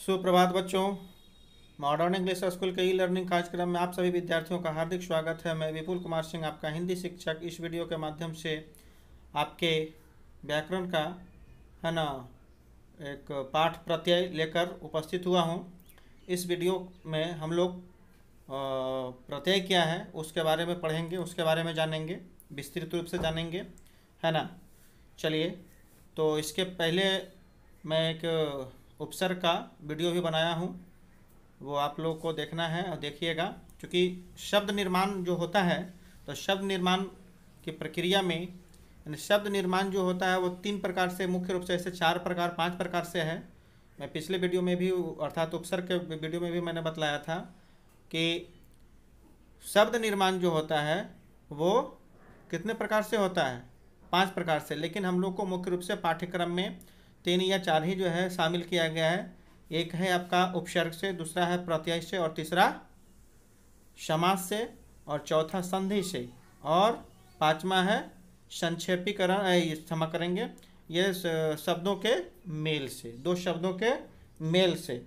सुप्रभात बच्चों। Modern English school के ई लर्निंग कार्यक्रम में आप सभी विद्यार्थियों का हार्दिक स्वागत है। मैं विपुल कुमार सिंह, आपका हिंदी शिक्षक, इस वीडियो के माध्यम से आपके व्याकरण का है ना एक पाठ प्रत्यय लेकर उपस्थित हुआ हूँ। इस वीडियो में हम लोग प्रत्यय क्या है उसके बारे में पढ़ेंगे, उसके बारे में जानेंगे, विस्तृत रूप से जानेंगे, है ना। चलिए, तो इसके पहले मैं एक उपसर्ग का वीडियो भी बनाया हूँ, वो आप लोग को देखना है और देखिएगा। क्योंकि शब्द निर्माण जो होता है, तो शब्द निर्माण की प्रक्रिया में यानी शब्द निर्माण जो होता है वो 3 प्रकार से, मुख्य रूप से ऐसे 4 प्रकार 5 प्रकार से है। मैं पिछले वीडियो में भी अर्थात उपसर्ग के वीडियो में भी मैंने बतलाया था कि शब्द निर्माण जो होता है वो कितने प्रकार से होता है, 5 प्रकार से। लेकिन हम लोग को मुख्य रूप से पाठ्यक्रम में 3 या 4 ही जो है शामिल किया गया है। एक है आपका उपसर्ग से, दूसरा है प्रत्यय से, और तीसरा समास से, और चौथा संधि से, और 5वां है संक्षेपीकरण, क्षमा करेंगे, ये शब्दों के मेल से, 2 शब्दों के मेल से,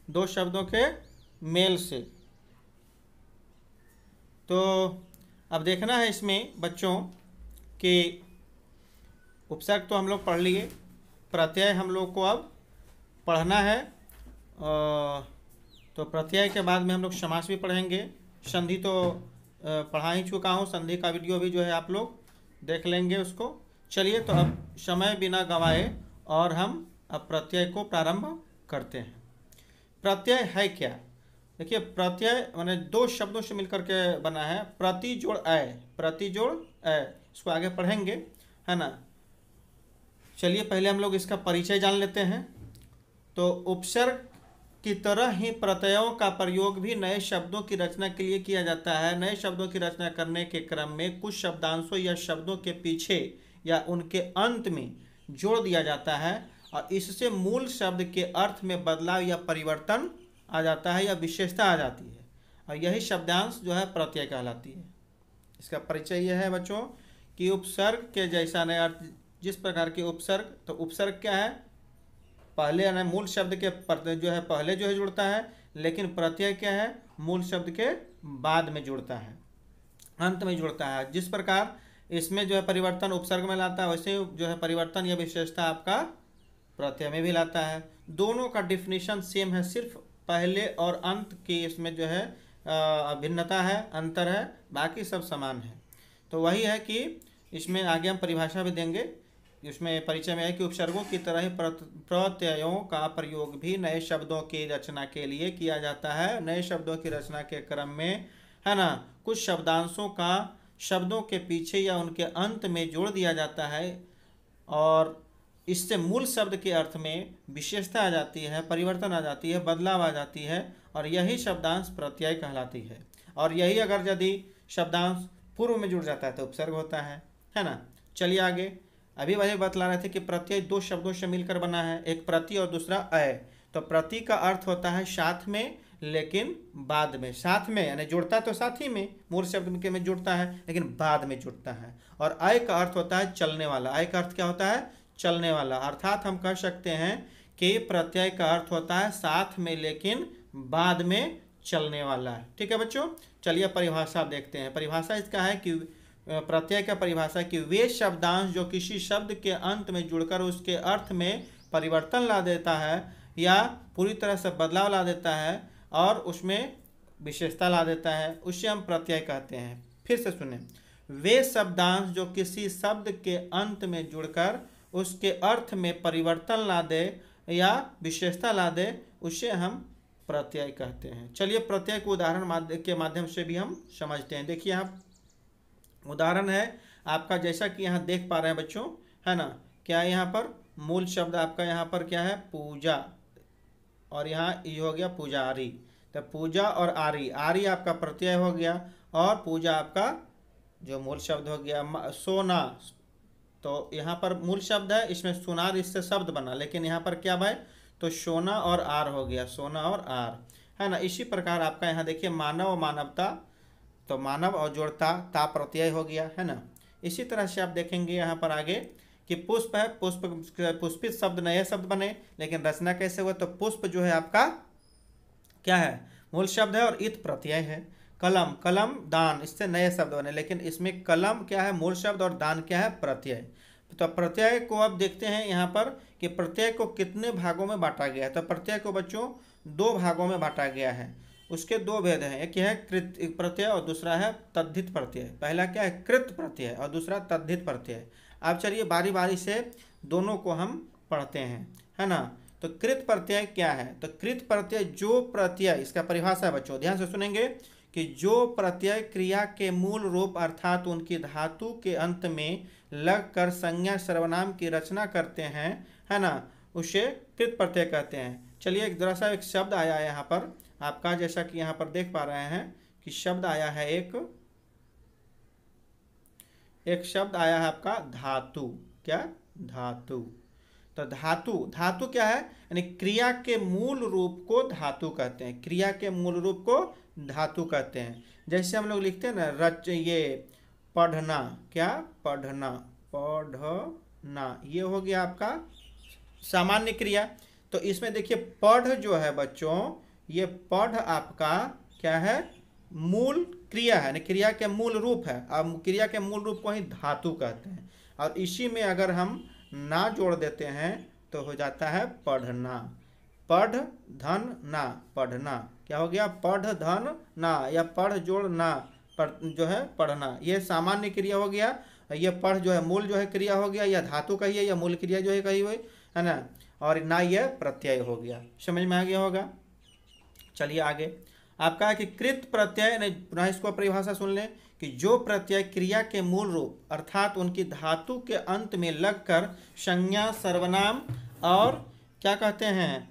2 शब्दों के मेल से। तो अब देखना है इसमें बच्चों कि उपसर्ग तो हम लोग पढ़ लिए, प्रत्यय हम लोग को अब पढ़ना है। तो प्रत्यय के बाद में हम लोग समास भी पढ़ेंगे। संधि तो पढ़ा ही चुका हूँ, संधि का वीडियो भी जो है आप लोग देख लेंगे उसको। चलिए, तो अब समय बिना गंवाए और हम अब प्रत्यय को प्रारंभ करते हैं। प्रत्यय है क्या? देखिए, प्रत्यय माने 2 शब्दों से मिलकर के बना है, प्रति जोड़ अय, प्रति जोड़ अय। इसको आगे पढ़ेंगे, है ना। चलिए, पहले हम लोग इसका परिचय जान लेते हैं। तो उपसर्ग की तरह ही प्रत्ययों का प्रयोग भी नए शब्दों की रचना के लिए किया जाता है। नए शब्दों की रचना करने के क्रम में कुछ शब्दांशों या शब्दों के पीछे या उनके अंत में जोड़ दिया जाता है और इससे मूल शब्द के अर्थ में बदलाव या परिवर्तन आ जाता है या विशेषता आ जाती है, और यही शब्दांश जो है प्रत्यय कहलाती है। इसका परिचय यह है बच्चों कि उपसर्ग के जैसा नए अर्थ, जिस प्रकार के उपसर्ग, तो उपसर्ग क्या है, पहले यानी मूल शब्द के जो है पहले जो है जुड़ता है, लेकिन प्रत्यय क्या है, मूल शब्द के बाद में जुड़ता है, अंत में जुड़ता है। जिस प्रकार इसमें जो है परिवर्तन उपसर्ग में लाता है, वैसे जो है परिवर्तन या विशेषता आपका प्रत्यय में भी लाता है। दोनों का डिफिनीशन सेम है, सिर्फ पहले और अंत की इसमें जो है भिन्नता है, अंतर है, बाकी सब समान है। तो वही है कि इसमें आगे हम परिभाषा भी देंगे। इसमें परिचय में है कि उपसर्गों की तरह ही प्रत्ययों का प्रयोग भी नए शब्दों की रचना के लिए किया जाता है। नए शब्दों की रचना के क्रम में, है ना, कुछ शब्दांशों का शब्दों के पीछे या उनके अंत में जोड़ दिया जाता है और इससे मूल शब्द के अर्थ में विशेषता आ जाती है, परिवर्तन आ जाती है, बदलाव आ जाती है, और यही शब्दांश प्रत्यय कहलाती है। और यही अगर यदि शब्दांश पूर्व में जुड़ जाता है तो उपसर्ग होता है ना। चलिए आगे, अभी वही बतला रहे थे कि प्रत्यय 2 शब्दों से मिलकर बना है, एक प्रति और दूसरा अय। तो प्रति का अर्थ होता है साथ में, लेकिन बाद में, साथ में यानी जुड़ता तो साथ ही में, मूल शब्द के में जुड़ता है लेकिन बाद में जुड़ता है। और अय का अर्थ होता है चलने वाला। अय का अर्थ क्या होता है? चलने वाला। अर्थात हम कह सकते हैं कि प्रत्यय का अर्थ होता है साथ में लेकिन बाद में चलने वाला है। ठीक है बच्चों, चलिए परिभाषा देखते हैं। परिभाषा इसका है कि प्रत्यय का परिभाषा कि वे शब्दांश जो किसी शब्द के अंत में जुड़कर उसके अर्थ में परिवर्तन ला देता है या पूरी तरह से बदलाव ला देता है और उसमें विशेषता ला देता है, उसे हम प्रत्यय कहते हैं। फिर से सुने, वे शब्दांश जो किसी शब्द के अंत में जुड़कर उसके अर्थ में परिवर्तन ला दे या विशेषता ला दे, उसे हम प्रत्यय कहते हैं। चलिए प्रत्यय को उदाहरण के माध्यम से भी हम समझते हैं। देखिए, आप उदाहरण है आपका, जैसा कि यहाँ देख पा रहे हैं बच्चों, है ना। क्या है यहाँ पर? मूल शब्द आपका यहाँ पर क्या है? पूजा, और यहाँ ये हो गया पुजारी। तो पूजा और आरी, आरी आपका प्रत्यय हो गया और पूजा आपका जो मूल शब्द हो गया। सोना, तो यहाँ पर मूल शब्द है, इसमें सुनार इससे शब्द बना, लेकिन यहाँ पर क्या भाई, तो सोना और आर हो गया, सोना और आर, है ना। इसी प्रकार आपका यहाँ देखिए मानव और मानवता, तो मानव और जोड़ता ता प्रत्यय हो गया, है ना। इसी तरह से आप देखेंगे यहाँ पर आगे कि पुष्प है, पुष्प पुष्पित शब्द नए शब्द बने, लेकिन रचना कैसे हुआ, तो पुष्प जो है आपका क्या है, मूल शब्द है और इत प्रत्यय है। कलम, कलम दान, इससे नए शब्द बने, लेकिन इसमें कलम क्या है, मूल शब्द, और दान क्या है, प्रत्यय। तो प्रत्यय को अब देखते हैं यहाँ पर कि प्रत्यय को कितने भागों में बांटा गया है। तो प्रत्यय को बच्चों दो भागों में बांटा गया है। उसके दो भेद हैं, एक है कृत प्रत्यय और दूसरा है तद्धित प्रत्यय। पहला क्या है, कृत प्रत्यय, और दूसरा तद्धित प्रत्यय। अब चलिए बारी बारी से दोनों को हम पढ़ते हैं, है ना। तो कृत प्रत्यय क्या है, तो कृत प्रत्यय जो प्रत्यय, इसका परिभाषा है बच्चों, ध्यान से सुनेंगे, कि जो प्रत्यय क्रिया के मूल रूप अर्थात उनकी धातु के अंत में लगकर संज्ञा सर्वनाम की रचना करते हैं, है ना, उसे कृत प्रत्यय कहते हैं। चलिए एक जरा सा एक शब्द आया है यहाँ पर आपका, जैसा कि यहाँ पर देख पा रहे हैं कि शब्द आया है एक शब्द आया है आपका धातु। क्या, धातु। तो धातु, धातु क्या है, यानी क्रिया के मूल रूप को धातु कहते हैं। क्रिया के मूल रूप को धातु कहते हैं। जैसे हम लोग लिखते हैं ना ये पढ़ना, क्या, पढ़ना, पढ़ना, ये हो गया आपका सामान्य क्रिया। तो इसमें देखिए पढ़ जो है बच्चों, ये पढ़ आपका क्या है, मूल क्रिया है, क्रिया के मूल रूप है। अब क्रिया के मूल रूप को ही धातु कहते हैं, और इसी में अगर हम ना जोड़ देते हैं तो हो जाता है पढ़ना। पढ़ धन ना, पढ़ना, क्या हो गया, पढ़ धन ना, या पढ़ जोड़ ना, जो है पढ़ना, ये सामान्य क्रिया हो गया। ये पढ़ जो है मूल जो है क्रिया हो गया, या धातु कही है, या मूल क्रिया जो है कही हुई, है ना, और ना यह प्रत्यय हो गया। समझ में आ गया होगा। चलिए आगे आपका है कि कृत प्रत्यय, पुनः इसको परिभाषा सुन लें, कि जो प्रत्यय क्रिया के मूल रूप अर्थात उनकी धातु के अंत में लगकर संज्ञा सर्वनाम और क्या कहते हैं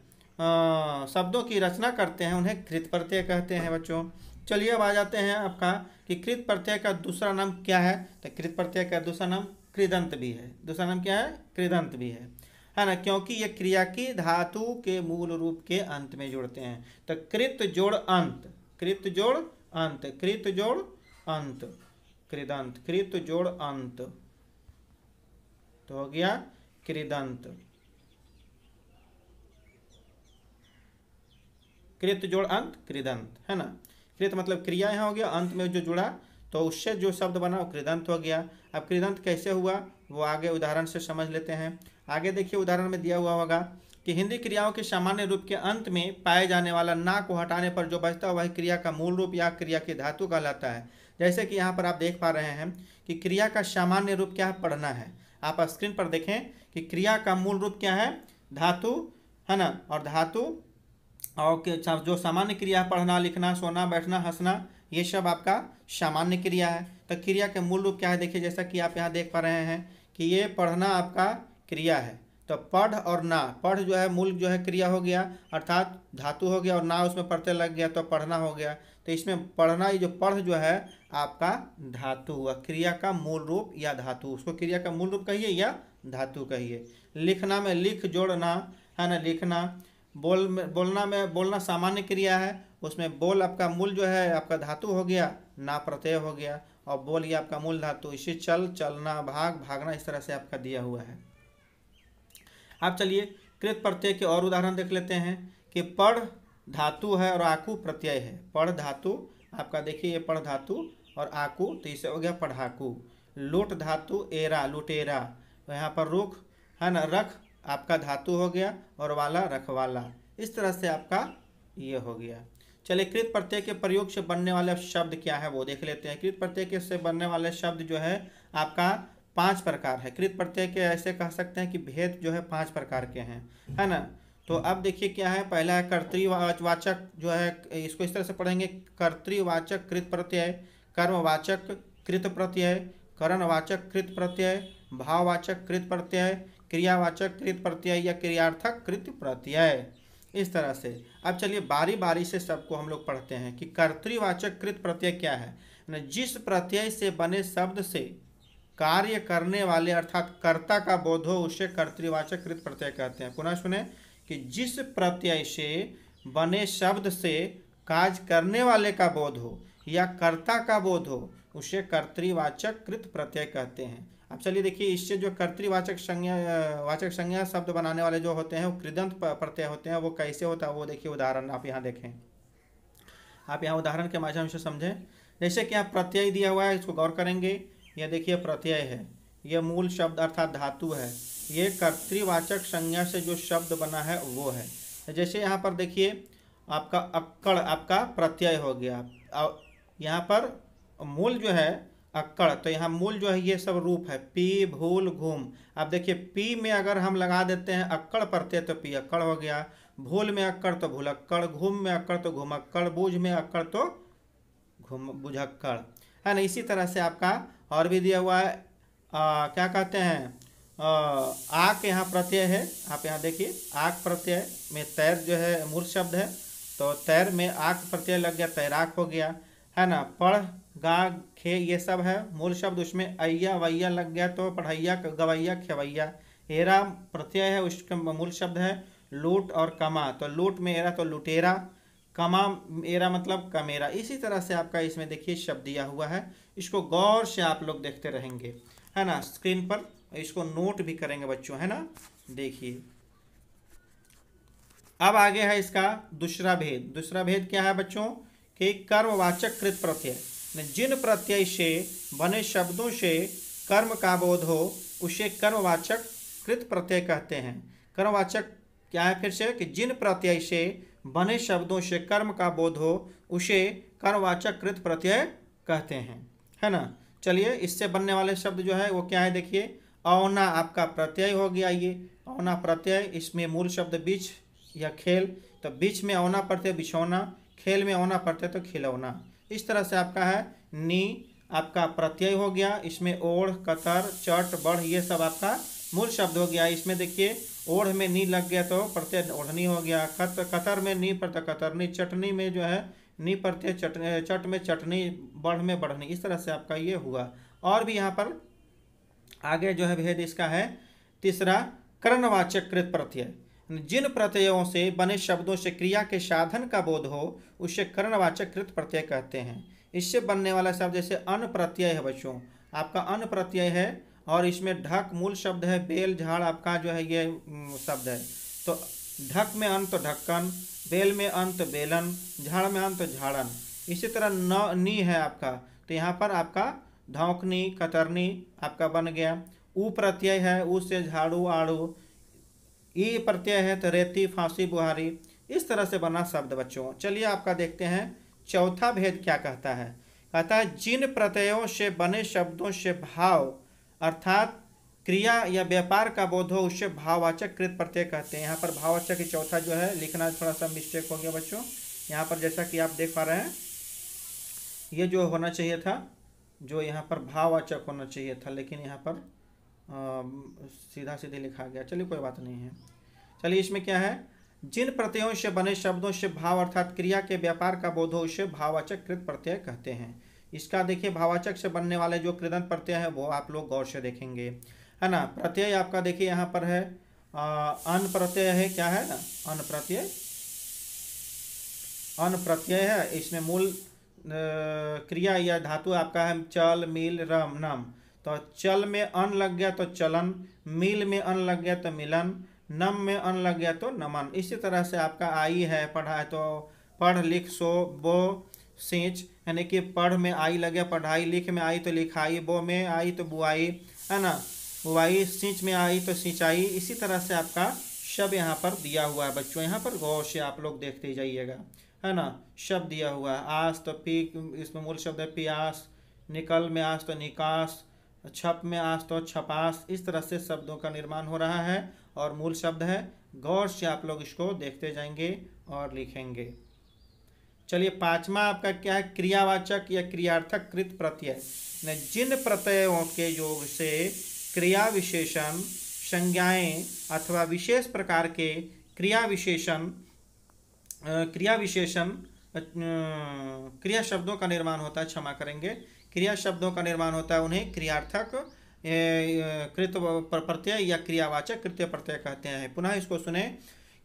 शब्दों की रचना करते हैं, उन्हें कृत प्रत्यय कहते हैं बच्चों। चलिए अब आ जाते हैं आपका कि कृत प्रत्यय का दूसरा नाम क्या है। तो कृत प्रत्यय का दूसरा नाम कृदंत भी है। दूसरा नाम क्या है, कृदंत भी है ना, क्योंकि ये क्रिया की धातु के मूल रूप के अंत में जोड़ते हैं। तो कृत जोड़ अंत, कृत जोड़ अंत, कृत जोड़ अंत, कृदंत, कृत जोड़ अंत, तो हो गया कृदंत। कृत जोड़ अंत कृदंत, है ना। कृत मतलब क्रिया यहाँ हो गया, अंत में जो जुड़ा तो उससे जो शब्द बना वो कृदंत हो गया। अब कृदंत कैसे हुआ वो आगे उदाहरण से समझ लेते हैं। आगे देखिए उदाहरण में दिया हुआ होगा कि हिंदी क्रियाओं के सामान्य रूप के अंत में पाए जाने वाला ना को हटाने पर जो बचता है वह क्रिया का मूल रूप या क्रिया की धातु कहलाता है। जैसे कि यहाँ पर आप देख पा रहे हैं कि क्रिया का सामान्य रूप क्या है, पढ़ना है। आप स्क्रीन पर देखें कि क्रिया का मूल रूप क्या है, धातु, है ना, और धातु और जो सामान्य क्रिया है, पढ़ना, लिखना, सोना, बैठना, हंसना, ये सब आपका सामान्य क्रिया है। तो क्रिया के मूल रूप क्या है, देखिए जैसा कि आप यहाँ देख पा रहे हैं कि ये पढ़ना आपका क्रिया है। तो पढ़ और ना, पढ़ जो है मूल जो है क्रिया हो गया अर्थात धातु हो गया, और ना उसमें प्रत्यय लग गया तो पढ़ना हो गया। तो इसमें पढ़ना, ये जो पढ़ जो है आपका धातु हुआ, क्रिया का मूल रूप या धातु, उसको क्रिया का मूल रूप कहिए या धातु कहिए। लिखना में लिख जोड़ना, है ना, लिखना। बोलना में बोलना सामान्य क्रिया है, उसमें बोल आपका मूल जो है आपका धातु हो गया, ना प्रत्यय हो गया, और बोल ये आपका मूल धातु। इसे चल, चलना, भाग, भागना, इस तरह से आपका दिया हुआ है। अब चलिए कृत प्रत्यय के और उदाहरण देख लेते हैं कि पढ़ धातु है और आकू प्रत्यय है। पढ़ धातु आपका देखिए ये पढ़ धातु और आकू, तो इसे हो गया पढ़ाकू। लूट धातु एरा, लुटेरा, तो यहाँ पर रुख, है ना, रख आपका धातु हो गया, और वाला रखवाला। इस तरह से आपका ये हो गया। चलिए कृत प्रत्यय के प्रयोग से बनने वाले शब्द क्या है वो देख लेते हैं। कृत प्रत्यय के से बनने वाले शब्द जो है आपका 5 प्रकार है। कृत प्रत्यय के ऐसे कह सकते हैं कि भेद जो है 5 प्रकार के हैं, है ना। तो अब देखिए क्या है, पहला है कर्तृवाचक जो है, इसको इस तरह से पढ़ेंगे, कर्तृवाचक कृत प्रत्यय, कर्मवाचक कृत प्रत्यय, करणवाचक कृत प्रत्यय, भाववाचक कृत प्रत्यय, क्रियावाचक कृत प्रत्यय या क्रियार्थक कृत प्रत्यय। इस तरह से अब चलिए बारी बारी से सबको हम लोग पढ़ते हैं कि कर्तृवाचक कृत प्रत्यय क्या है। जिस प्रत्यय से बने शब्द से कार्य करने वाले अर्थात कर्ता का बोध हो उसे कर्तृवाचक कृत प्रत्यय कहते हैं। पुनः सुने कि जिस प्रत्यय से बने शब्द से कार्य करने वाले का बोध हो या कर्ता का बोध हो उसे कर्तृवाचक कृत प्रत्यय कहते हैं। अब चलिए देखिए, इससे जो कर्तृवाचक संज्ञा वाचक संज्ञा शब्द बनाने वाले जो होते हैं वो कृदंत प्रत्यय होते हैं। वो कैसे होता है वो देखिए, उदाहरण आप यहाँ देखें, आप यहाँ उदाहरण के माध्यम से समझें। जैसे कि आप प्रत्यय दिया हुआ है, इसको गौर करेंगे। यह देखिए प्रत्यय है, यह मूल शब्द अर्थात धातु है, ये कर्तृवाचक संज्ञा से जो शब्द बना है वो है। जैसे यहाँ पर देखिए आपका अक्कड़ आपका प्रत्यय हो गया। यहाँ पर मूल जो है अक्कड़, तो यहाँ मूल जो है ये सब रूप है, पी भूल घूम। अब देखिए पी में अगर हम लगा देते हैं अक्कड़ प्रत्यय तो पी अक्कड़ हो गया, भूल में अक्कड़ तो भूलक्कड़, घूम में अक्कड़ तो घुमक्कड़, बूझ में अक्कड़ तो घुम बुझक्कड़, है ना। इसी तरह से आपका और भी दिया हुआ है, क्या कहते हैं, आक यहाँ प्रत्यय है। आप यहाँ देखिए आक प्रत्यय में तैर जो है मूल शब्द है, तो तैर में आक प्रत्यय लग गया, तैराक हो गया, है ना। पढ़ गा खे ये सब है मूल शब्द, उसमें अय्या वैया लग गया तो पढ़ैया गवैया खेवैया। एरा प्रत्यय है, उसका मूल शब्द है लूट और कमा, तो लूट में एरा तो लुटेरा, कमा एरा मतलब कमेरा। इसी तरह से आपका इसमें देखिए शब्द दिया हुआ है, इसको गौर से आप लोग देखते रहेंगे, है ना। स्क्रीन पर इसको नोट भी करेंगे बच्चों, है ना। देखिए अब आगे है इसका दूसरा भेद। दूसरा भेद क्या है बच्चों कि कर्मवाचक कृत प्रत्यय, जिन प्रत्यय से बने शब्दों से कर्म का बोध हो उसे कर्मवाचक कृत प्रत्यय कहते हैं। कर्मवाचक क्या है फिर से कि जिन प्रत्यय से बने शब्दों से कर्म का बोध हो उसे कर्मवाचक कृत प्रत्यय कहते हैं, है ना। चलिए इससे बनने वाले शब्द जो है वो क्या है देखिए, औना आपका प्रत्यय हो गया, ये औना प्रत्यय, इसमें मूल शब्द बीच या खेल, तो बीच में औना प्रत्यय बिछौना, खेल में औना प्रत्यय तो खिलौना। इस तरह से आपका है नी आपका प्रत्यय हो गया, इसमें ओढ़ कतर चट बढ़ ये सब आपका मूल शब्द हो गया। इसमें देखिए ओढ़ में नी लग गया तो प्रत्यय ओढ़नी हो गया, कतर में नी प्रत्यय कतरनी, चटनी में जो है नी प्रत्यय चट में चटनी, बढ़ में बढ़नी। इस तरह से आपका ये हुआ। और भी यहाँ पर आगे जो है भेद इसका है तीसरा, कर्णवाचक कृत प्रत्यय, जिन प्रत्ययों से बने शब्दों से क्रिया के साधन का बोध हो उसे कर्णवाचक कृत प्रत्यय कहते हैं। इससे बनने वाला शब्द जैसे अन प्रत्यय है बच्चों, आपका अन प्रत्यय है और इसमें ढक मूल शब्द है, बेल झाड़ आपका जो है ये शब्द है, तो ढक में अंत तो ढक्कन, बेल में अंत बेलन, झाड़ में अंत झाड़न। इसी तरह न नी है आपका, तो यहाँ पर आपका धौकनी कतरनी आपका बन गया। ऊ प्रत्यय है, ऊ से झाड़ू आड़ू, ई प्रत्यय है तो रेती फांसी बुहारी। इस तरह से बना शब्द बच्चों। चलिए आपका देखते हैं चौथा भेद क्या कहता है। कहता है जिन प्रत्ययों से बने शब्दों से भाव अर्थात क्रिया या व्यापार का बोध हो उसे भाववाचक कृत प्रत्यय कहते हैं। यहाँ पर भाववाचक की चौथा जो है लिखना थोड़ा सा मिस्टेक हो गया बच्चों। यहाँ पर जैसा कि आप देख पा रहे हैं ये जो होना चाहिए था, जो यहाँ पर भाववाचक होना चाहिए था, लेकिन यहाँ पर सीधा सीधे लिखा गया। चलिए कोई बात नहीं है। चलिए इसमें क्या है, जिन प्रत्ययों से बने शब्दों से भाव अर्थात क्रिया के व्यापार का बोध हो उसे भाववाचक कृत प्रत्यय कहते हैं। इसका देखिए भाववाचक से बनने वाले जो कृदंत प्रत्यय है वो आप लोग गौर से देखेंगे, है ना। प्रत्यय आपका देखिए यहाँ पर है अन प्रत्यय है, क्या है ना अन प्रत्यय, अन प्रत्यय है। इसमें मूल क्रिया या धातु आपका है चल मिल रम नम, तो चल में अन लग गया तो चलन, मिल में अन लग गया तो मिलन, नम में अन लग गया तो नमन। इसी तरह से आपका आई है पढ़ा है तो पढ़ लिख सो बो सींच, यानी कि पढ़ में आई लग गया पढ़ाई, लिख में आई तो लिखाई, बो में आई तो बुआई, है ना बुआई, सींच में आई तो सिंचाई। इसी तरह से आपका शब्द यहाँ पर दिया हुआ है बच्चों। यहाँ पर गौर से आप लोग देखते जाइएगा, है ना। शब्द दिया हुआ है आस तो पी, इसमें मूल शब्द है पियास, निकल में आस तो निकास, छप में आस तो छपास। इस तरह से शब्दों का निर्माण हो रहा है और मूल शब्द है। गौर से आप लोग इसको देखते जाएंगे और लिखेंगे। चलिए पांचवा आपका क्या है, क्रियावाचक या क्रियार्थक कृत प्रत्यय, जिन प्रत्ययों के योग से क्रिया विशेषण संज्ञाएं अथवा विशेष प्रकार के क्रिया शब्दों का निर्माण होता है, क्षमा करेंगे, क्रिया शब्दों का निर्माण होता है, उन्हें क्रियार्थक कृत प्रत्यय या क्रियावाचक कृत्य प्रत्यय कहते हैं। पुनः इसको सुने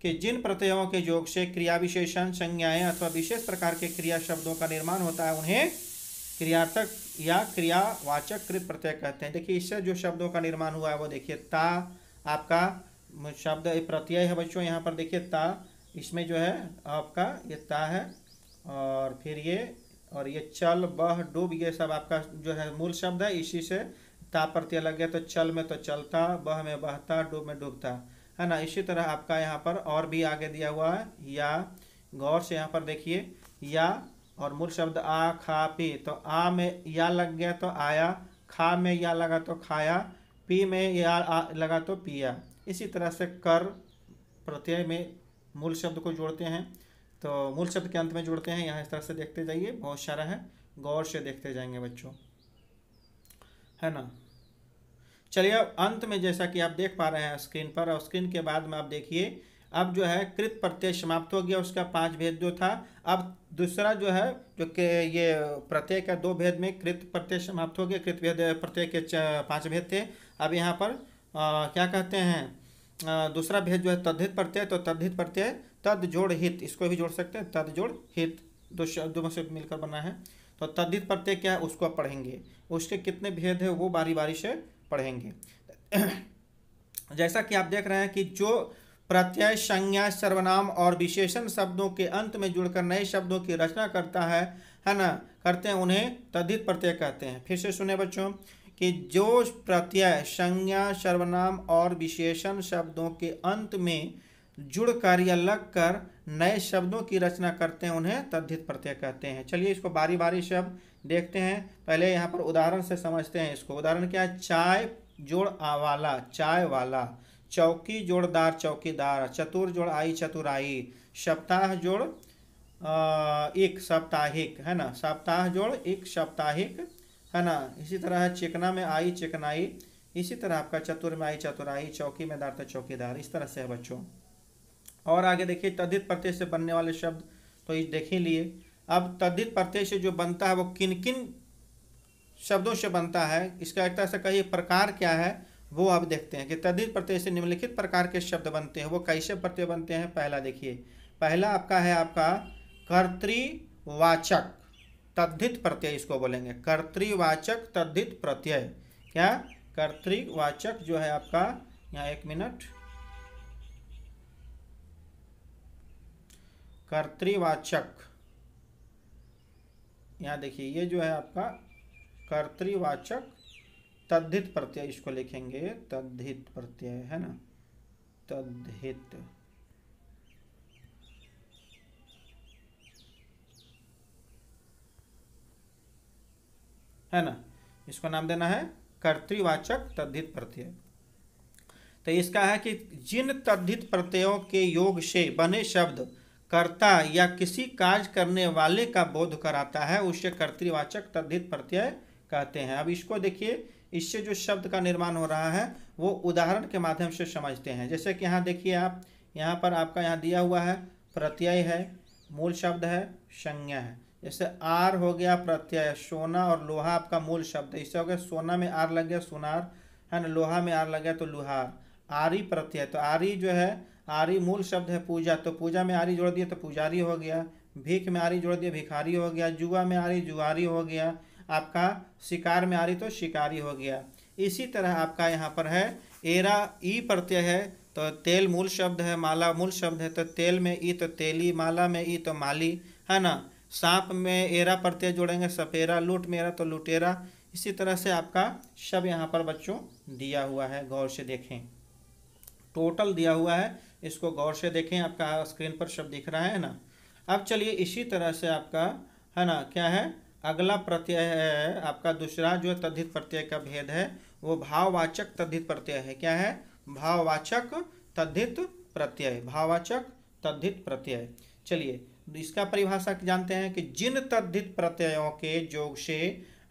कि जिन प्रत्ययों के योग से क्रिया विशेषण संज्ञाएं अथवा विशेष प्रकार के क्रिया शब्दों का निर्माण होता है उन्हें क्रियार्थक या क्रियावाचक कृत प्रत्यय कहते हैं। देखिए इससे जो शब्दों का निर्माण हुआ है वो देखिए ता आपका शब्द प्रत्यय है बच्चों। यहाँ पर देखिए ता, इसमें जो है आपका ये ता है, और फिर ये और ये चल बह डूब, ये सब आपका जो है मूल शब्द है। इसी से ता प्रत्यय लग गया, तो चल में तो चलता, बह में बहता, डूब में डूबता, है ना। इसी तरह आपका यहाँ पर और भी आगे दिया हुआ है या, गौर से यहाँ पर देखिए या, और मूल शब्द आ खा पी, तो आ में या लग गया तो आया, खा में या लगा तो खाया, पी में या लगा तो पिया। इसी तरह से कर प्रत्यय में मूल शब्द को जोड़ते हैं, तो मूल शब्द के अंत में जोड़ते हैं। यहाँ इस तरह से देखते जाइए, बहुत सारा है, गौर से देखते जाएंगे बच्चों, है ना। चलिए अब अंत में जैसा कि आप देख पा रहे हैं स्क्रीन पर, और स्क्रीन के बाद में आप देखिए अब जो है कृत प्रत्यय समाप्त हो गया, उसका 5 भेद जो था। अब दूसरा जो है जो कि ये प्रत्यय का 2 भेद में कृत प्रत्यय समाप्त हो गया, कृत भेद प्रत्यय के 5 भेद थे। अब यहाँ पर क्या कहते हैं दूसरा भेद जो है तद्धित प्रत्यय, तो तद्धित प्रत्यय तद जोड़ हित, इसको भी जोड़ सकते हैं, तद जोड़ हित, दो शब्दों से मिलकर बना है। तो तद्धित प्रत्यय क्या है उसको आप पढ़ेंगे, उसके कितने भेद है वो बारी बारी से पढ़ेंगे। जैसा कि आप देख रहे हैं कि जो प्रत्यय संज्ञा सर्वनाम और विशेषण शब्दों के अंत में जुड़कर नए शब्दों की रचना करता है ना, करते हैं, उन्हें तद्धित प्रत्यय कहते हैं। फिर से सुने बच्चों कि जो प्रत्यय संज्ञा सर्वनाम और विशेषण शब्दों के अंत में जुड़कर या लगकर नए शब्दों की रचना करते हैं उन्हें तद्धित प्रत्यय कहते हैं। चलिए इसको बारी बारी से अब देखते हैं। पहले यहाँ पर उदाहरण से समझते हैं इसको। उदाहरण क्या है, चाय जोड़ आवाला चाय वाला, चौकी जोड़दार चौकीदार, चतुर जोड़ आई चतुराई, सप्ताह जोड़ एक साप्ताहिक, है ना, सप्ताह जोड़ एक साप्ताहिक, है ना। इसी तरह चिकना में आई चिकनाई, इसी तरह आपका चतुर में आई चतुराई, चौकी में दार तो चौकीदार, इस तरह से है बच्चों। और आगे देखिए तद्धित प्रत्यय से बनने वाले शब्द तो ये देख ही लिए। अब तद्धित प्रत्यय से जो बनता है वो किन किन शब्दों से बनता है, इसका एक तरह से कहिए प्रकार क्या है वो अब देखते हैं कि तद्धित प्रत्यय से निम्नलिखित प्रकार के शब्द बनते हैं। वो कैसे प्रत्यय बनते हैं, पहला देखिए, पहला आपका है आपका कर्तृवाचक तद्धित प्रत्यय, इसको बोलेंगे कर्तृवाचक तद्धित प्रत्यय। क्या, कर्तृवाचक जो है आपका, यहाँ 1 मिनट, कर्तृवाचक, यहाँ देखिए ये जो है आपका कर्तृवाचक तद्धित प्रत्यय, इसको लिखेंगे तद्धित प्रत्यय, है ना, तद्धित, है ना, इसको नाम देना है कर्तृवाचक तद्धित प्रत्यय। तो इसका है कि जिन तद्धित प्रत्ययों के योग से बने शब्द कर्ता या किसी कार्य करने वाले का बोध कराता है उसे कर्तृवाचक तद्धित प्रत्यय कहते हैं। अब इसको देखिए, इससे जो शब्द का निर्माण हो रहा है वो उदाहरण के माध्यम से समझते हैं। जैसे कि यहाँ देखिए आप, यहाँ पर आपका यहाँ दिया हुआ है प्रत्यय है, मूल शब्द है, संज्ञा है। जैसे आर हो गया प्रत्यय, सोना और लोहा आपका मूल शब्द है, इससे हो गया सोना में आर लग गया सुनार, है ना, लोहा में आर लग गया तो लुहार। आरी प्रत्यय, तो आरी जो है, आरी मूल शब्द है पूजा, तो पूजा में आरी जोड़ दिया तो पुजारी हो गया। भीख में आरी जोड़ दिया भिखारी हो गया। जुआ में आरी जुआरी हो गया। आपका शिकार में आरी तो शिकारी हो गया। इसी तरह आपका यहाँ पर है एरा ई प्रत्यय है, तो तेल मूल शब्द है, माला मूल शब्द है, तो तेल में ई तो तेली, माला में ई तो माली, है ना। सांप में एरा प्रत्यय जोड़ेंगे सपेरा, लूट में एरा तो लुटेरा। इसी तरह से आपका शब्द यहाँ पर बच्चों दिया हुआ है, गौर से देखें, टोटल दिया हुआ है, इसको गौर से देखें। आपका स्क्रीन पर शब्द दिख रहा है ना। अब चलिए इसी तरह से आपका, है ना, क्या है, अगला प्रत्यय है आपका दूसरा जो तद्धित प्रत्यय का भेद है वो भाववाचक तद्धित प्रत्यय है। क्या है, भाववाचक तद्धित प्रत्यय, भाववाचक तद्धित प्रत्यय। चलिए इसका परिभाषा जानते हैं कि जिन तद्धित प्रत्ययों के योग से,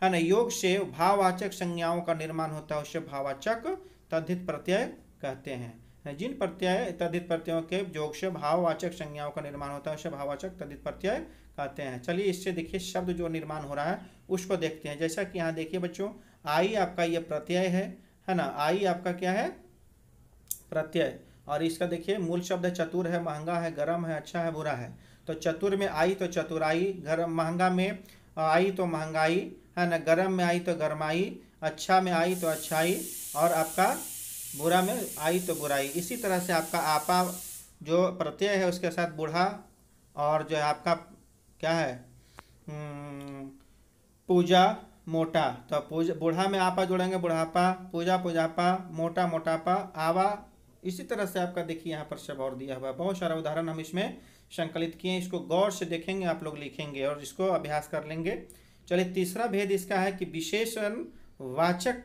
है ना, योग से भाववाचक संज्ञाओं का निर्माण होता है उसे भाववाचक तद्धित प्रत्यय कहते हैं। जिन प्रत्यय तद्धित प्रत्ययों के योग से भाववाचक संज्ञाओं का निर्माण होता है उसे भाववाचक तद्धित प्रत्यय कहते हैं। चलिए इससे देखिए शब्द जो निर्माण हो रहा है उसको देखते हैं। जैसा कि यहाँ देखिए बच्चों, आई आपका ये प्रत्यय है ना, आई आपका क्या है, प्रत्यय, और इसका देखिए मूल शब्द है चतुर है, महंगा है, गरम है, अच्छा है, बुरा है। तो चतुर में आई तो चतुराई, गरम महंगा में आई तो महंगाई, है ना, गर्म में आई तो गरमाई, अच्छा में आई तो अच्छाई, और आपका बुरा में आई तो बुराई। इसी तरह से आपका आपा जो प्रत्यय है उसके साथ बूढ़ा, और जो है आपका क्या है पूजा मोटा, तो पूजा बूढ़ा में आपा जोड़ेंगे बुढ़ापा, पूजा पुजापा, मोटा मोटापा, आवा। इसी तरह से आपका देखिए यहाँ पर शब्द और दिया हुआ है, बहुत सारा उदाहरण हम इसमें संकलित किए हैं। इसको गौर से देखेंगे आप लोग, लिखेंगे और इसको अभ्यास कर लेंगे। चलिए तीसरा भेद इसका है कि विशेषण वाचक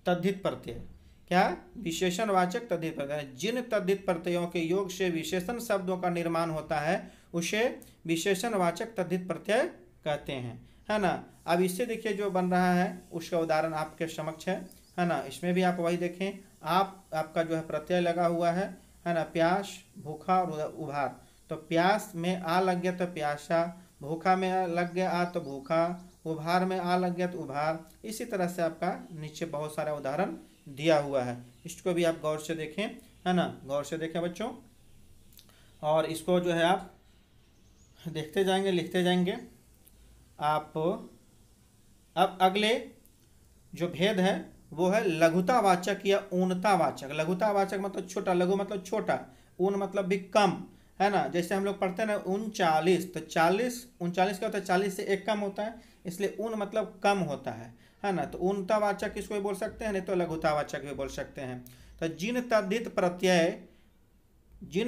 तद्धित प्रत्यय। क्या? विशेषणवाचक तद्धित प्रत्यय। जिन तद्धित प्रत्ययों के योग से विशेषण शब्दों का निर्माण होता है उसे विशेषणवाचक तद्धित प्रत्यय कहते हैं, है ना। अब इससे देखिए जो बन रहा है उसका उदाहरण आपके समक्ष है ना। इसमें भी आप वही देखें, आपका जो है प्रत्यय लगा हुआ है ना, प्यास, भूखा और उभार। तो प्यास में आ लग गया तो प्यासा, भूखा में लग गया आ तो भूखा, उभार में आ लग गया तो उभार। इसी तरह से आपका नीचे बहुत सारा उदाहरण दिया हुआ है, इसको भी आप गौर से देखें, है ना, गौर से देखें बच्चों। और इसको जो है आप देखते जाएंगे, लिखते जाएंगे आप। अब अगले जो भेद है वो है लघुतावाचक या ऊनतावाचक। लघुतावाचक मतलब छोटा, लघु मतलब छोटा, ऊन मतलब भी कम, है ना। जैसे हम लोग पढ़ते हैं ना 39, तो 40 39 क्या होता है, 40 से एक कम होता है, इसलिए ऊन मतलब कम होता है ना। तो ऊनतावाचक इसको भी बोल सकते हैं, नहीं तो लघुतावाचक भी बोल सकते हैं। तो जिन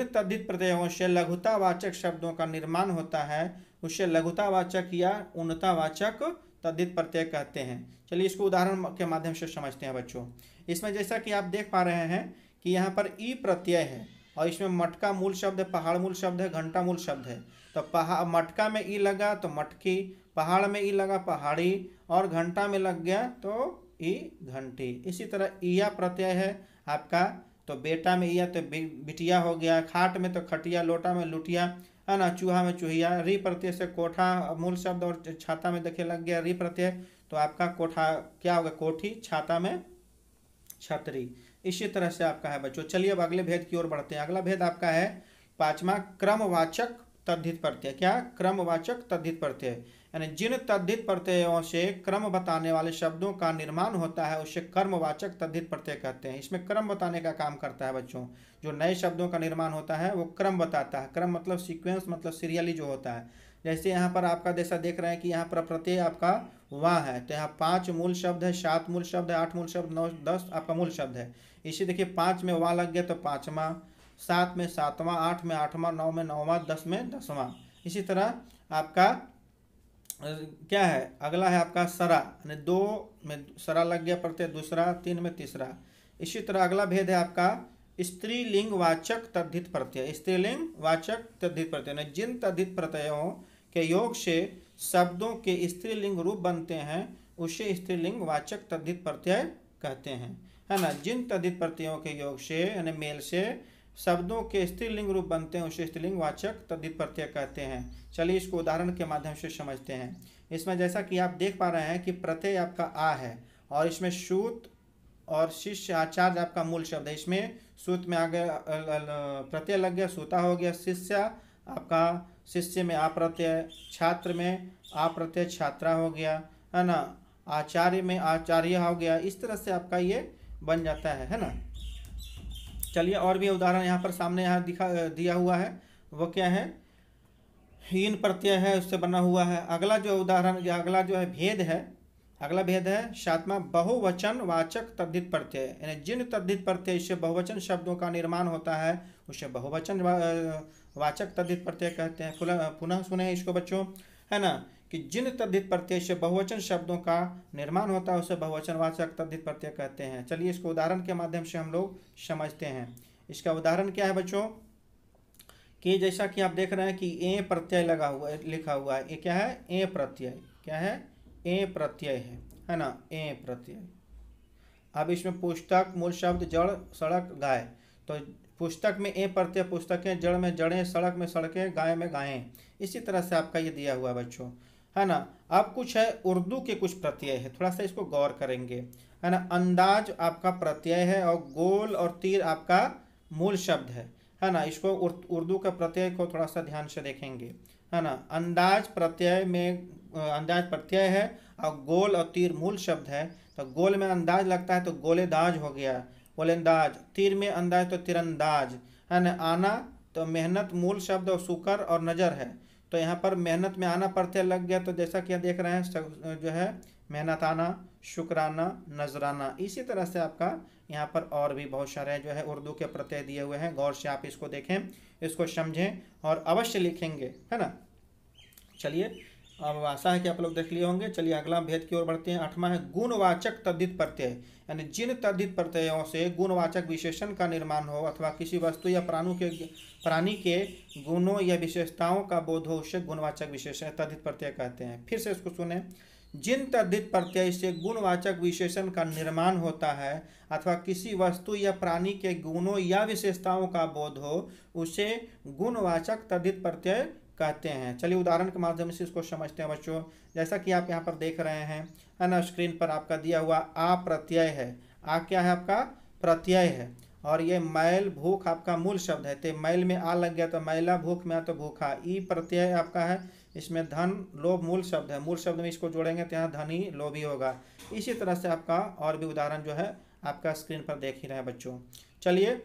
तद्धित प्रत्ययों से लघुतावाचक शब्दों का निर्माण होता है उसे लघुतावाचक या ऊनतावाचक तद्धित प्रत्यय कहते हैं। चलिए इसको उदाहरण के माध्यम से समझते हैं बच्चों। इसमें जैसा कि आप देख पा रहे हैं कि यहाँ पर ई प्रत्यय है और इसमें मटका मूल शब्द है, पहाड़ मूल शब्द है, घंटा मूल शब्द है। तो मटका में ई लगा तो मटकी, पहाड़ में ई लगा पहाड़ी, और घंटा में लग गया तो ई घंटी। इसी तरह ईया प्रत्यय है आपका, तो बेटा में ईया तो बिटिया हो गया, खाट में तो खटिया, लोटा में लुटिया, है ना, चूहा में चूहिया। री प्रत्यय से कोठा मूल शब्द और छाता में देखे लग गया री प्रत्यय, तो आपका कोठा क्या होगा, कोठी, छाता में छतरी। इसी तरह से आपका है बच्चों। चलिए अब अगले भेद की ओर बढ़ते हैं। अगला भेद आपका है पांचवा, क्रमवाचक तद्धित प्रत्यय। क्या? क्रमवाचक तद्धित प्रत्यय, यानी जिन तद्धित प्रत्ययों से क्रम बताने वाले शब्दों का निर्माण होता है उसे कर्मवाचक तद्धित प्रत्यय कहते हैं। इसमें क्रम बताने का काम करता है बच्चों। जो नए शब्दों का निर्माण होता है वो क्रम बताता है। क्रम मतलब सीक्वेंस, मतलब सीरियली जो होता है। जैसे यहाँ पर आपका जैसा देख रहे हैं कि यहाँ पर प्रत्यय आपका वहाँ है, तो यहाँ 5 मूल शब्द है, 7 मूल शब्द है, 8 मूल शब्द, 9 10 आपका मूल शब्द है। इसी देखिए 5 में वहाँ लग गया तो पाँचवा, 7 में सातवां, 8 में आठवां, 9 में नौवां, 10 में 10वां। इसी तरह आपका क्या है, अगला है आपका सरा, यानी 2 में सरा लग गया प्रत्यय दूसरा, 3 में तीसरा। इसी तरह अगला भेद है आपका स्त्रीलिंग वाचक तद्धित प्रत्यय। स्त्रीलिंग वाचक तद्धित प्रत्यय, जिन तद्धित प्रत्ययों के योग से शब्दों के स्त्रीलिंग रूप बनते हैं उसे स्त्रीलिंग वाचक तद्धित प्रत्यय कहते हैं, है ना। जिन तद्धित प्रत्ययों के योग से यानी मेल से शब्दों के स्त्रीलिंग रूप बनते हैं उसे स्त्रीलिंग वाचक तद्धित प्रत्यय कहते हैं। चलिए इसको उदाहरण के माध्यम से समझते हैं। इसमें जैसा कि आप देख पा रहे हैं कि प्रत्यय आपका आ है और इसमें सूत और शिष्य आचार्य आपका मूल शब्द है। इसमें सूत में आगे प्रत्यय लग गया, सूता हो गया, शिष्य आपका शिष्य में आ प्रत्यय, छात्र में आ प्रत्यय छात्रा हो गया, है ना, आचार्य में आचार्य हो गया। इस तरह से आपका ये बन जाता है ना। चलिए और भी उदाहरण यहाँ पर सामने यहाँ दिया हुआ है, वो क्या है, हीन प्रत्यय है, उससे बना हुआ है। अगला जो उदाहरण, अगला जो है भेद है, अगला भेद है 7वां, बहुवचन वाचक तद्धित प्रत्यय, यानी जिन तद्धित प्रत्यय से बहुवचन शब्दों का निर्माण होता है उसे बहुवचन वाचक तद्धित प्रत्यय कहते हैं। पुनः सुने इसको बच्चों, है ना, कि जिन तद्धित प्रत्यय से बहुवचन शब्दों का निर्माण होता है उसे बहुवचन वाचक तद्धित प्रत्यय कहते हैं। चलिए इसको उदाहरण के माध्यम से हम लोग समझते हैं। इसका उदाहरण क्या है बच्चों, कि जैसा कि आप देख रहे हैं कि ए प्रत्यय लगा हुआ है, लिखा हुआ है। ये क्या है, ए प्रत्यय, क्या है, ए प्रत्यय है ना, ए प्रत्यय। अब इसमें पुस्तक मूल शब्द, जड़, सड़क, गाय। तो पुस्तक में ए प्रत्यय पुस्तकें, जड़ में जड़ें, सड़क में सड़कें, गाय में गायें। इसी तरह से आपका ये दिया हुआ है बच्चों, है ना। अब कुछ है उर्दू के कुछ प्रत्यय है, थोड़ा सा इसको गौर करेंगे, है ना। अंदाज आपका प्रत्यय है और गोल और तीर आपका मूल शब्द है ना। इसको उर्दू का प्रत्यय को थोड़ा सा ध्यान से देखेंगे, है ना। अंदाज प्रत्यय में अंदाज प्रत्यय है और गोल और तीर मूल शब्द है। तो गोल में अंदाज लगता है तो गोलेदाज हो गया, गोलेंदाज। तीर में अंदाज तो तीरंदाज, है ना। आना तो मेहनत मूल शब्द और शुकर और नज़र है। तो यहाँ पर मेहनत में आना प्रत्यय लग गया, तो जैसा कि आप देख रहे हैं जो है मेहनत आना, शुक्राना, नजराना। इसी तरह से आपका यहाँ पर और भी बहुत सारे जो है उर्दू के प्रत्यय दिए हुए हैं। गौर से आप इसको देखें, इसको समझें और अवश्य लिखेंगे, है ना। चलिए, अब आशा है कि आप लोग देख लिए होंगे। चलिए अगला भेद की ओर बढ़ते हैं। 8वां है गुणवाचक तद्धित प्रत्यय, यानी जिन तद्धित प्रत्ययों से गुणवाचक विशेषण का निर्माण हो अथवा किसी वस्तु या प्राणी के गुणों या विशेषताओं का बोध हो, उसे गुणवाचक विशेषण तद्धित प्रत्यय कहते हैं। फिर से इसको सुने। जिन तद्धित प्रत्यय से गुणवाचक विशेषण का निर्माण होता है अथवा किसी वस्तु या प्राणी के गुणों या विशेषताओं का बोध हो, उसे गुणवाचक तद्धित प्रत्यय कहते हैं। चलिए उदाहरण के माध्यम से इसको समझते हैं बच्चों। जैसा कि आप यहाँ पर देख रहे हैं, है ना, स्क्रीन पर आपका दिया हुआ आ प्रत्यय है। आ क्या है? आपका प्रत्यय है। और ये मैल भूख आपका मूल शब्द है। तो मैल में आ लग गया तो मैला, भूख में आ तो भूखा। ई प्रत्यय आपका है, इसमें धन लोभ मूल शब्द है। मूल शब्द में इसको जोड़ेंगे तो यहाँ धनी लोभी होगा। इसी तरह से आपका और भी उदाहरण जो है आपका स्क्रीन पर देख ही रहे हैं बच्चों। चलिए,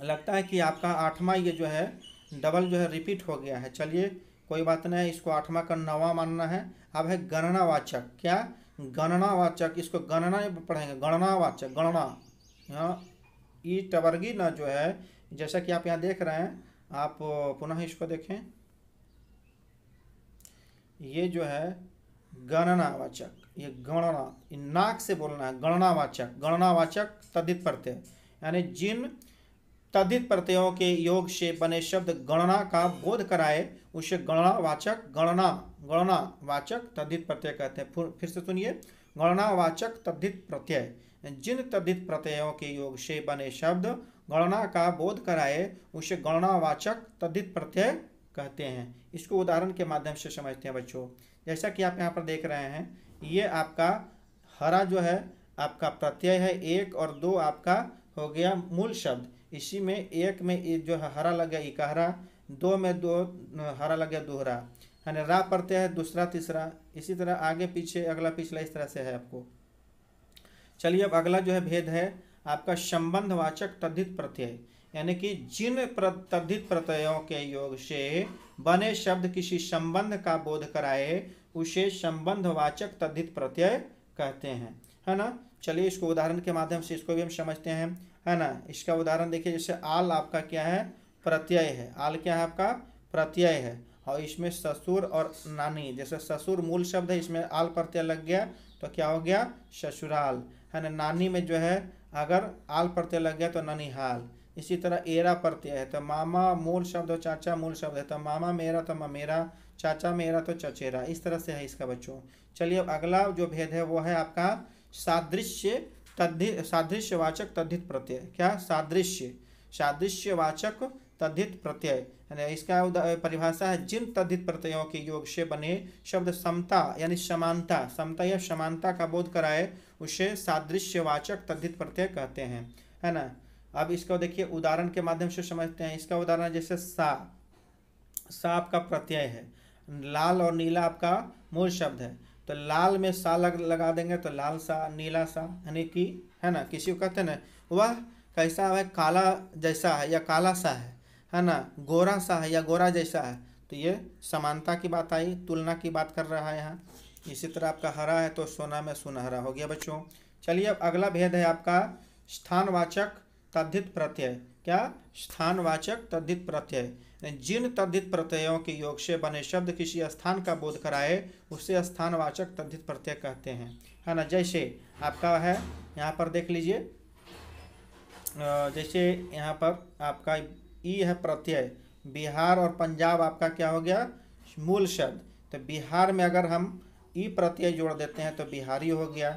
लगता है कि आपका 8वां ये जो है डबल जो है रिपीट हो गया है। चलिए कोई बात नहीं, इसको 8वां का 9वां मानना है। अब है गणनावाचक। क्या? गणनावाचक। इसको गणना पढ़ेंगे, गणनावाचक, गणना। यहाँ ई टवर्गी ना जो है, जैसा कि आप यहाँ देख रहे हैं, आप पुनः इसको देखें। ये जो है गणनावाचक, ये गणना, नाक से बोलना है, गणनावाचक। गणनावाचक तद्धित प्रत्यय, यानी जिन तद्धित प्रत्ययों के योग से बने शब्द गणना का बोध कराए, उसे गणनावाचक, गणनावाचक तद्धित प्रत्यय कहते हैं। फिर से सुनिए, गणनावाचक तद्धित प्रत्यय, जिन तद्धित प्रत्ययों के योग से बने शब्द गणना का बोध कराए, उसे गणनावाचक तद्धित प्रत्यय कहते हैं। इसको उदाहरण के माध्यम से समझते हैं बच्चों। जैसा कि आप यहाँ पर देख रहे हैं, ये आपका हरा जो है आपका प्रत्यय है। 1 और 2 आपका हो गया मूल शब्द। इसी में 1 में जो है हरा लग गया इकहरा, 2 में 2 हरा लग गया दोहरा, है ना। रा प्रत्यय है दूसरा तीसरा, इसी तरह आगे पीछे अगला पिछला, इस तरह से है आपको। चलिए अब अगला जो है भेद है आपका संबंधवाचक तद्धित प्रत्यय, यानी कि जिन तद्धित प्रत्ययों के योग से बने शब्द किसी संबंध का बोध कराए, उसे संबंधवाचक तद्धित प्रत्यय कहते हैं, है ना। चलिए इसको उदाहरण के माध्यम से इसको भी हम समझते हैं, है ना। इसका उदाहरण देखिए, जैसे आल आपका क्या है? प्रत्यय है। आल क्या है? आपका प्रत्यय है। और इसमें ससुर और नानी, जैसे ससुर मूल शब्द है, इसमें आल प्रत्यय लग गया तो क्या हो गया? ससुराल, है ना। नानी में जो है अगर आल प्रत्यय लग गया तो ननिहाल। इसी तरह एरा प्रत्यय है, तो मामा मूल शब्द और चाचा मूल शब्द है, तो मामा मेरा तो ममेरा, चाचा मेरा तो चचेरा। इस तरह से है इसका बच्चों। चलिए अब अगला जो भेद है वो है आपका सादृश्यवाचक तद्धित प्रत्यय। क्या? सादृश्यवाचक तद्धित प्रत्यय, इसका परिभाषा है, जिन तद्धित प्रत्ययों के योग से बने शब्द समता यानी समानता, समता या समानता का बोध कराए, उसे सादृश्यवाचक तद्धित प्रत्यय कहते हैं, है ना। अब इसको देखिए उदाहरण के माध्यम से समझते हैं। इसका उदाहरण जैसे सा आपका प्रत्यय है। लाल और नीला आपका मूल शब्द है, तो लाल में सा लगा देंगे तो लाल सा, नीला सा, यानी कि, है ना। किसी को कहते हैं ना, वह कैसा है? काला जैसा है या काला सा है ना। गोरा सा है या गोरा जैसा है। तो ये समानता की बात आई, तुलना की बात कर रहा है यहाँ। इसी तरह आपका हरा है तो सोना में सुनहरा हो गया बच्चों। चलिए अब अगला भेद है आपका स्थानवाचक तद्धित प्रत्यय। क्या? स्थानवाचक तद्धित प्रत्यय, जिन तद्धित प्रत्ययों के योग से बने शब्द किसी स्थान का बोध कराए, उसे स्थानवाचक तद्धित प्रत्यय कहते हैं, है ना। जैसे आपका है यहाँ पर देख लीजिए, जैसे यहाँ पर आपका ई है प्रत्यय। बिहार और पंजाब आपका क्या हो गया? मूल शब्द। तो बिहार में अगर हम ई प्रत्यय जोड़ देते हैं तो बिहारी हो गया।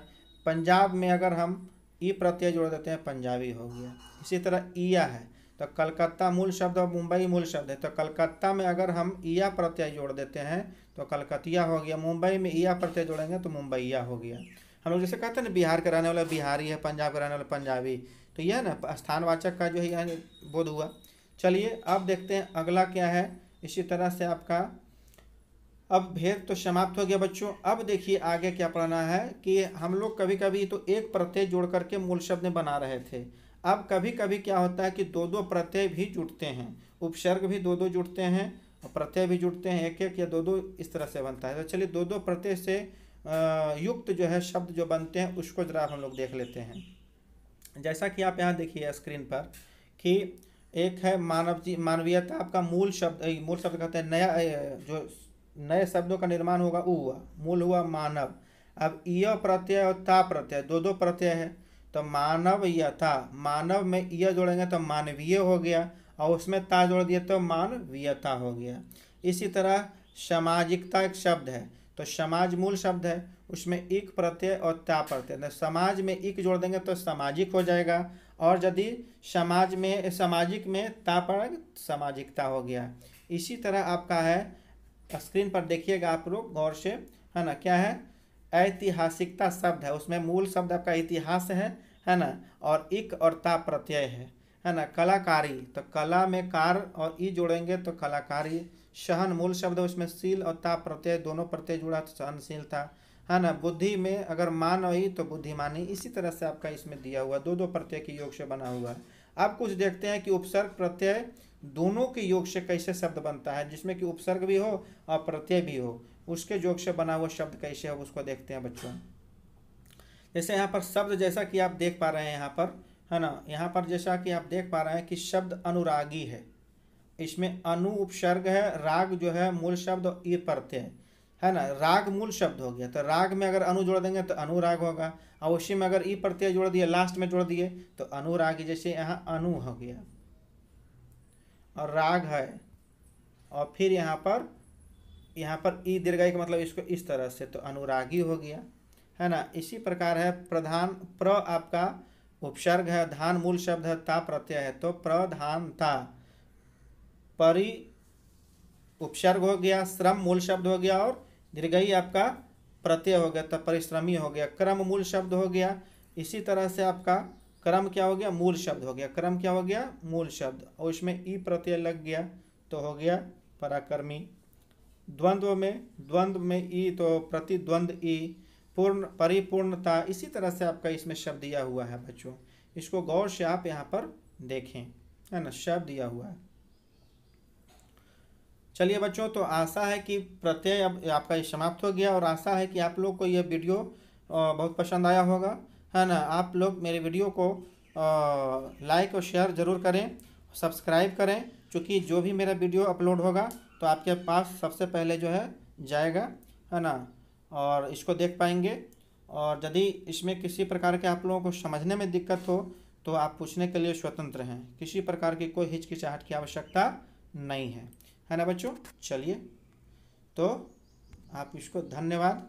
पंजाब में अगर हम ई प्रत्यय जोड़ देते हैं पंजाबी हो गया। इसी तरह ईया है, तो कलकत्ता मूल शब्द और मुंबई मूल शब्द है, तो कलकत्ता में अगर हम ईया प्रत्यय जोड़ देते हैं तो कलकतिया हो गया। मुंबई में ईया प्रत्यय जोड़ेंगे तो मुंबईया हो गया। हम लोग जैसे कहते हैं ना, बिहार का रहने वाला बिहारी है, पंजाब का रहने वाला पंजाबी, तो यह ना स्थानवाचक का जो है यहाँ बोध हुआ। चलिए अब देखते हैं अगला क्या है। इसी तरह से आपका अब भेद तो समाप्त हो गया बच्चों। अब देखिए आगे क्या पढ़ना है कि हम लोग कभी कभी तो एक प्रत्यय जोड़ करके मूल शब्द बना रहे थे। अब कभी कभी क्या होता है कि दो दो प्रत्यय भी जुड़ते हैं, उपसर्ग भी दो दो जुड़ते हैं और प्रत्यय भी जुड़ते हैं, एक एक या दो दो इस तरह से बनता है। तो चलिए दो दो प्रत्यय से युक्त जो है शब्द जो बनते हैं उसको जरा हम लोग देख लेते हैं। जैसा कि आप यहाँ देखिए स्क्रीन पर कि एक है मानवीयता, आपका मूल शब्द कहते हैं नया जो नए शब्दों का निर्माण होगा वो हुआ, मूल हुआ मानव। अब य प्रत्यय और ता प्रत्यय दो दो प्रत्यय है, तो मानव यथा, मानव में य जोड़ेंगे तो मानवीय हो गया और उसमें ता जोड़ दिए तो मानवीयता हो गया। इसी तरह सामाजिकता एक शब्द है, तो समाज मूल शब्द है, उसमें इक प्रत्यय और ता प्रत्यय, समाज में इक जोड़ देंगे तो सामाजिक हो जाएगा और यदि समाज में सामाजिक में ता पड़ सामाजिकता हो गया। इसी तरह आपका है, स्क्रीन पर देखिएगा आप लोग गौर से, है ना, क्या है ऐतिहासिकता शब्द है, उसमें मूल शब्द आपका इतिहास है ना, और इक और ता प्रत्यय है ना। कलाकारी, तो कला में कार और ई जोड़ेंगे तो कलाकारी। सहन मूल शब्द है, उसमें सील और ता प्रत्यय दोनों प्रत्यय जुड़ा तो सहनशीलता, है ना। बुद्धि में अगर मान और ई तो बुद्धिमानी। इसी तरह से आपका इसमें दिया हुआ दो दो प्रत्यय के योग से बना हुआ है। अब कुछ देखते हैं कि उपसर्ग प्रत्यय दोनों के योग से कैसे शब्द बनता है, जिसमें कि उपसर्ग भी हो और प्रत्यय भी हो, उसके योग से बना हुआ शब्द कैसे है उसको देखते हैं बच्चों। जैसे यहाँ पर शब्द जैसा कि आप देख पा रहे हैं यहाँ पर, है ना, यहाँ पर जैसा कि आप देख पा रहे हैं कि शब्द अनुरागी है, इसमें अनु उपसर्ग है, राग जो है मूल शब्द और ई प्रत्यय है ना। राग मूल शब्द हो गया, तो राग में अगर अनु जोड़ देंगे तो अनुराग होगा और उसी में अगर ई प्रत्यय जोड़ दिए लास्ट में जोड़ दिए तो अनुरागी, जैसे यहाँ अनु हो गया और राग है और फिर यहाँ पर ई दीर्घाई का मतलब इसको इस तरह से तो अनुरागी हो गया, है ना। इसी प्रकार है प्रधान, प्र आपका उपसर्ग है, धान मूल शब्द है, ता प्रत्यय है तो प्रधानता। परि उपसर्ग हो गया, श्रम मूल शब्द हो गया और दीर्घई आपका प्रत्यय हो गया तो परिश्रमी हो गया। क्रम मूल शब्द हो गया, इसी तरह से आपका क्रम क्या हो गया, मूल शब्द हो गया। क्रम क्या हो गया, मूल शब्द और इसमें ई प्रत्यय लग गया तो हो गया पराक्रमी। द्वंद्व में ई तो प्रतिद्वंद ई। पूर्ण परिपूर्णता, इसी तरह से आपका इसमें शब्द दिया हुआ है बच्चों, इसको गौर से आप यहाँ पर देखें, है ना, शब्द दिया हुआ है। चलिए बच्चों, तो आशा है कि प्रत्यय अब आपका समाप्त हो गया और आशा है कि आप लोग को यह वीडियो बहुत पसंद आया होगा, है ना। आप लोग मेरे वीडियो को लाइक और शेयर ज़रूर करें, सब्सक्राइब करें, क्योंकि जो भी मेरा वीडियो अपलोड होगा तो आपके पास सबसे पहले जो है जाएगा, है ना, और इसको देख पाएंगे। और यदि इसमें किसी प्रकार के आप लोगों को समझने में दिक्कत हो तो आप पूछने के लिए स्वतंत्र हैं, किसी प्रकार की कोई हिचकिचाहट की आवश्यकता नहीं है ना बच्चों। चलिए तो आप इसको धन्यवाद।